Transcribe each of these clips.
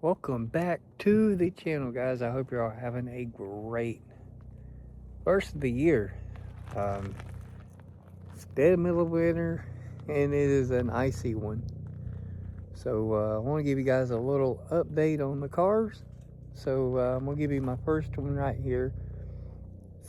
Welcome back to the channel, guys. I hope you're all having a great first of the year. Um, it's dead middle of winter, and it is an icy one. So I want to give you guys a little update on the cars. So I'm going to give you my first one right here.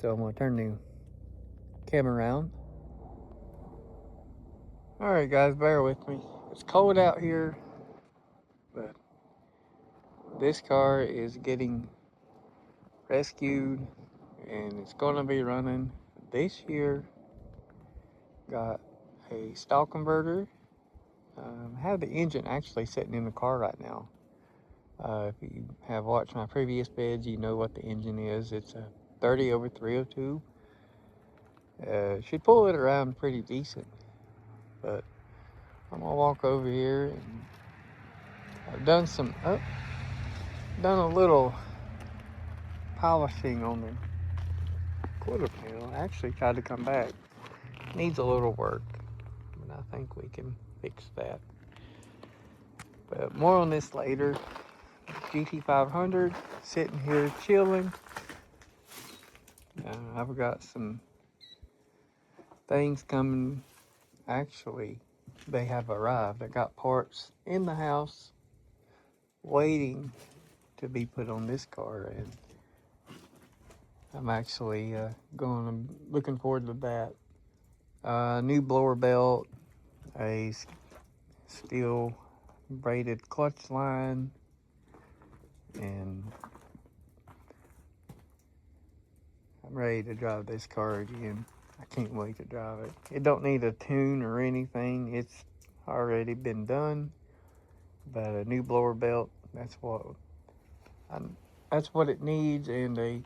So I'm going to turn the camera around. Alright guys, bear with me. It's cold out here, but this car is getting rescued and it's going to be running this year. Got a stall converter. I have the engine actually sitting in the car right now. If you have watched my previous beds, you know what the engine is. It's a 30 over 302. Should pull it around pretty decent, but I'm gonna walk over here and I've done a little polishing on the quarter panel. I actually tried to come back. Needs a little work, but I think we can fix that. But more on this later. GT500 sitting here chilling. I've got some things coming. Actually, they have arrived. I got parts in the house waiting to be put on this car, and I'm actually looking forward to that. New blower belt, a steel braided clutch line, and I'm ready to drive this car again. I can't wait to drive it. It don't need a tune or anything. It's already been done. But a new blower belt, that's what it needs. And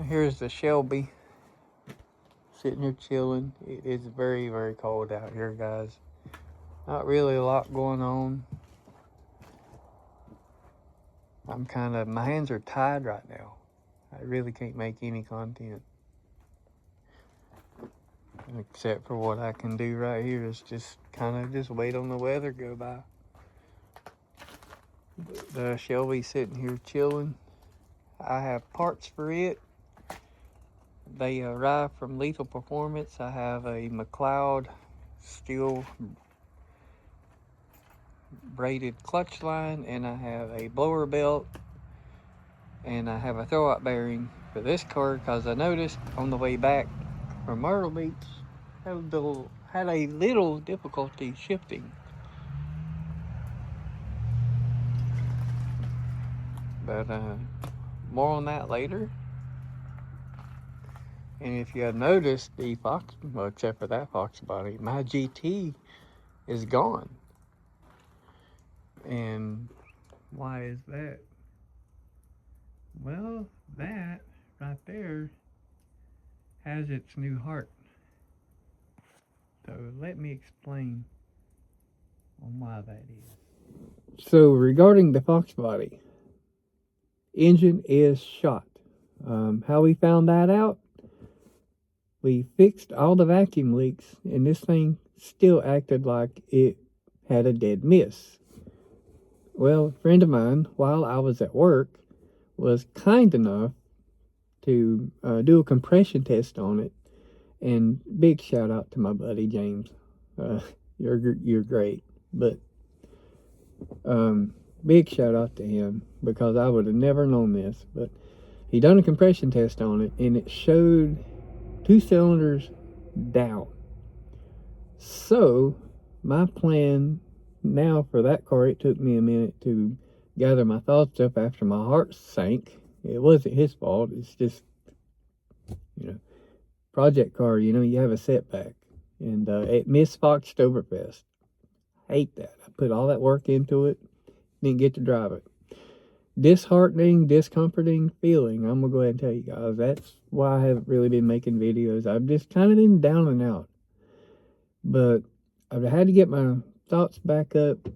here's the Shelby sitting here chilling. It is very, very cold out here, guys. Not really a lot going on. My hands are tied right now. I really can't make any content. Except for what I can do right here is just wait on the weather go by. The Shelby sitting here chilling. I have parts for it. They arrived from Lethal Performance. I have a McLeod steel braided clutch line, and I have a blower belt, and I have a throwout bearing for this car because I noticed on the way back from Myrtle Beach had a little difficulty shifting. But more on that later. And if you have noticed, except for that Foxbody, my GT is gone. And why is that? Well, that right there has its new heart. So let me explain on why that is. So regarding the Foxbody, engine is shot. How we found that out? We fixed all the vacuum leaks, and this thing still acted like it had a dead miss. Well, a friend of mine, while I was at work, was kind enough to do a compression test on it. And big shout out to my buddy James. You're great. But big shout out to him, because I would have never known this. But he done a compression test on it, and it showed 2 cylinders down. So my plan now for that car, it took me a minute to gather my thoughts up after my heart sank. It wasn't his fault. It's just, project car, you have a setback. And it missed Fox Stoverfest. Hate that. I put all that work into it, didn't get to drive it. Disheartening, discomforting feeling. I'm gonna go ahead and tell you guys, that's why I haven't really been making videos. I've just kind of been down and out. But I've had to get my thoughts back up.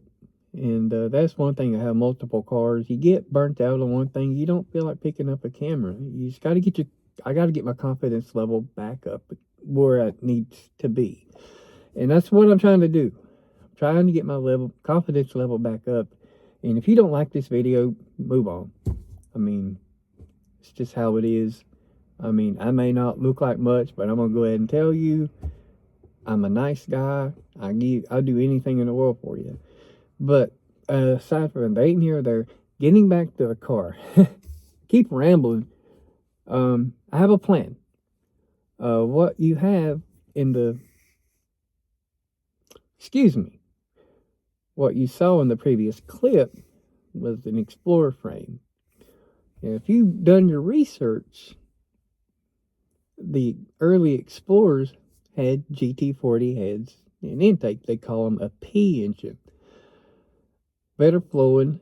And that's one thing. I have multiple cars. You get burnt out on one thing, you don't feel like picking up a camera. You just got to I got to get my confidence level back up where it needs to be. And that's what I'm trying to do. I'm trying to get my confidence level back up. And if you don't like this video, move on. I mean, it's just how it is. I mean, I may not look like much, but I'm gonna go ahead and tell you, I'm a nice guy. I'll do anything in the world for you. But aside from that, ain't here or there, getting back to the car. Keep rambling. I have a plan. What you have in the, excuse me, what you saw in the previous clip was an Explorer frame. And if you've done your research, the early Explorers had GT40 heads and intake. They call them a P engine. Better flowing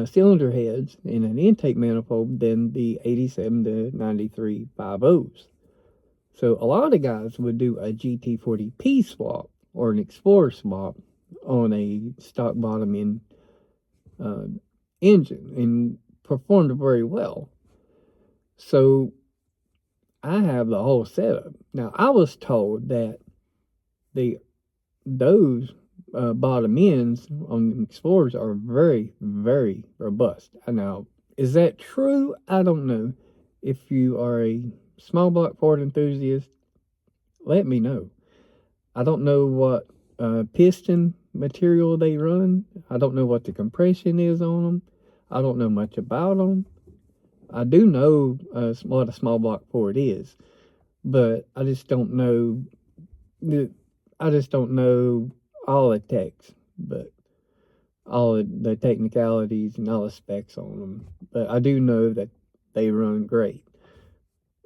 cylinder heads in an intake manifold than the 87 to 93 5.0s. So a lot of guys would do a GT40P swap or an Explorer swap on a stock bottom end engine and performed very well. So I have the whole setup. Now, I was told that those bottom ends on the Explorers are very, very robust. Now, is that true? I don't know. If you are a small block Ford enthusiast, let me know. I don't know what piston material they run. I don't know what the compression is on them. I don't know much about them. I do know what a small block Ford is, but I just don't know. I just don't know all the techs, but all the technicalities and all the specs on them. But I do know that they run great.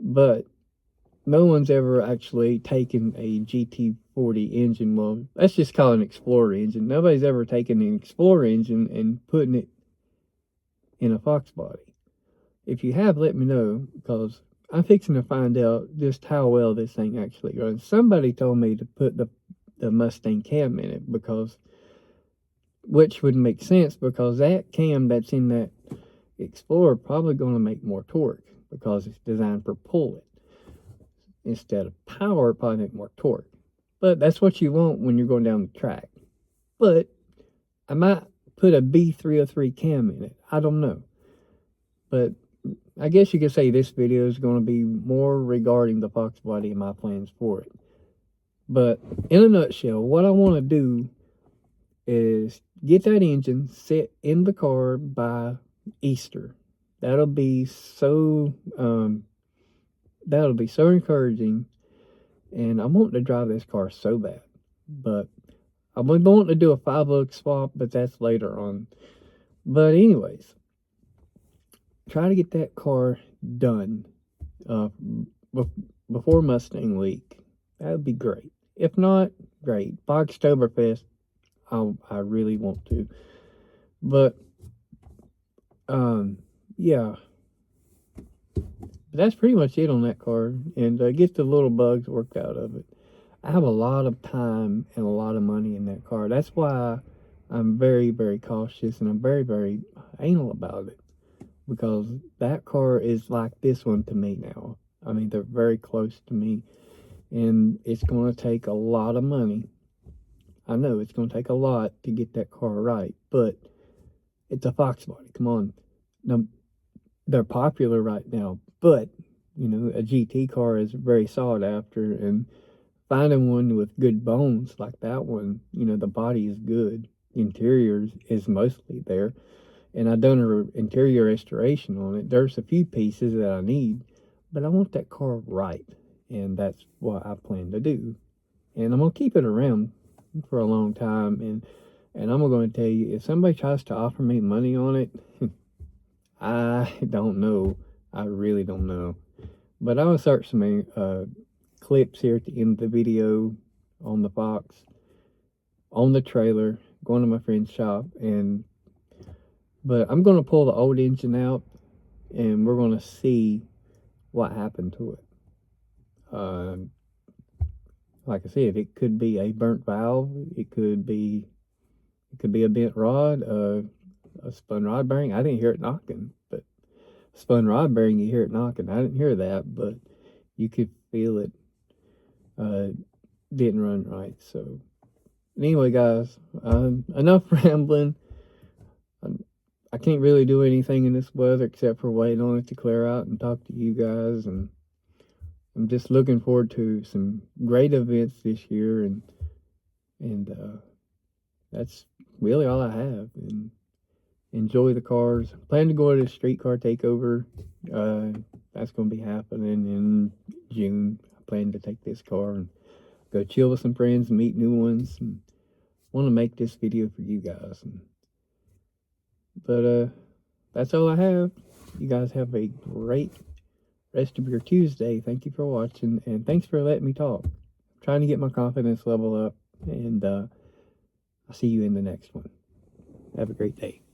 But no one's ever actually taken a GT40 engine. Well, let's just call it an Explorer engine. Nobody's ever taken an Explorer engine and putting it in a Foxbody. If you have, let me know, because I'm fixing to find out just how well this thing actually runs. Somebody told me to put the Mustang cam in it, because, which would make sense, because that cam that's in that Explorer probably going to make more torque, because it's designed for pull it. Instead of power, probably make more torque. But that's what you want when you're going down the track. But I might put a B303 cam in it. I don't know. But I guess you could say this video is going to be more regarding the Foxbody and my plans for it. But in a nutshell, what I want to do is get that engine set in the car by Easter. That'll be so encouraging, and I'm wanting to drive this car so bad. But I'm wanting to do a 5-lug swap, but that's later on. But anyways, try to get that car done before Mustang Week. That would be great. If not, great. Bogstoberfest, I really want to. But yeah, that's pretty much it on that car. And get the little bugs worked out of it. I have a lot of time and a lot of money in that car. That's why I'm very, very cautious, and I'm very, very anal about it, because that car is like this one to me now. I mean, they're very close to me, and it's going to take a lot of money. I know it's going to take a lot to get that car right, but it's a Foxbody. Come on. Now, they're popular right now, but, you know, a GT car is very sought after, and finding one with good bones like that one, you know, the body is good, interior is mostly there, and I've done an interior restoration on it. There's a few pieces that I need, but I want that car right, and that's what I plan to do. And I'm going to keep it around for a long time, and I'm going to tell you, if somebody tries to offer me money on it, I don't know. I really don't know. But I'll insert some clips here at the end of the video on the Fox, on the trailer, going to my friend's shop. But I'm going to pull the old engine out, and we're going to see what happened to it. Like I said, it could be a burnt valve. It could be a bent rod, a spun rod bearing. I didn't hear it knocking, but spun rod bearing, you hear it knocking. I didn't hear that, but you could feel it didn't run right. So anyway, guys, enough rambling. I can't really do anything in this weather except for wait on it to clear out and talk to you guys, and I'm just looking forward to some great events this year, and that's really all I have. And enjoy the cars. Plan to go to the street car takeover. That's going to be happening in June. I plan to take this car and go chill with some friends and meet new ones, and want to make this video for you guys. But that's all I have. You guys have a great rest of your Tuesday. Thank you for watching, and thanks for letting me talk. I'm trying to get my confidence level up, and I'll see you in the next one. Have a great day.